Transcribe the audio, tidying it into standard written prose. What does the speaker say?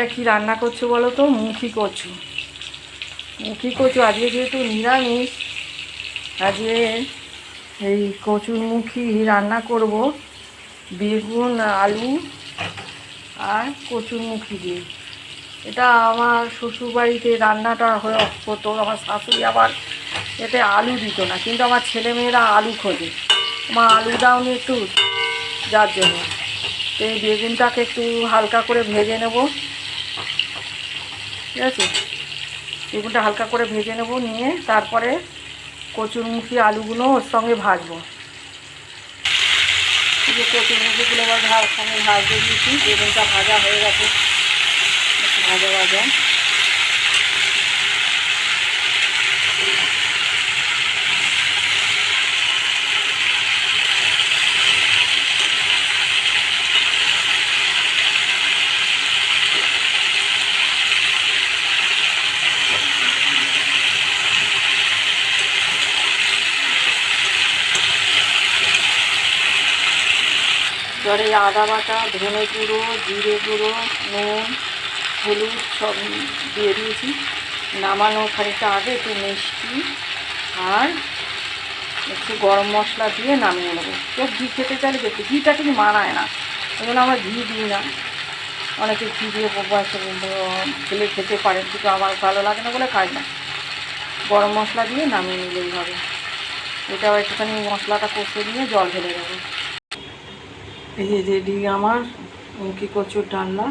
এটা কি রান্না করছো বলো তো? মুখি কচু। মুখি কচু আজকে যেহেতু নিরামিষ, আজকে এই কচুর মুখি রান্না করব বেগুন, আলু আর কচুর মুখি দিয়ে। এটা আমার শ্বশুরবাড়িতে রান্নাটা হতো। আমার শাশুড়ি আবার এতে আলু দিত না, কিন্তু আমার ছেলেমেয়েরা আলু খোঁজে। মা আলু দাওনি একটু, যার জন্য তো এই বেগুনটাকে একটু হালকা করে ভেজে নেব। ঠিক আছে, বেগুনটা হালকা করে ভেজে নেব, নিয়ে তারপরে কচুরমুখী আলুগুলো ওর সঙ্গে ভাজবো। এই যে কচুরমুখীগুলো আবার সঙ্গে ভাজতে দিয়েছি, বেগুনটা ভাজা হয়ে গেছে, ভাজা ভাজা। এবারে আদা বাটা, ধনে গুঁড়ো, জিরে গুঁড়ো, নুন, হলুদ সব দিয়ে দিয়েছি। নামানো খানিকটা আগে একটু মিষ্টি আর একটু গরম মশলা দিয়ে নামিয়ে নেবো। কেউ ঘি খেতে চাইলে দেখি, ঘিটা ঠিক মানায় না, ওই জন্য আমরা ঘি দিই না। অনেকে ঘি দিয়ে খেলে খেতে পারেন, কিন্তু আমার ভালো লাগে না বলে খাই না। গরম মশলা দিয়ে নামিয়ে নিলেই হবে। এটাও একটুখানি মশলাটা কষে নিয়ে জল ঢেলে দেবো। এই যে রেডি আমার মুখি কচুর ডালনা।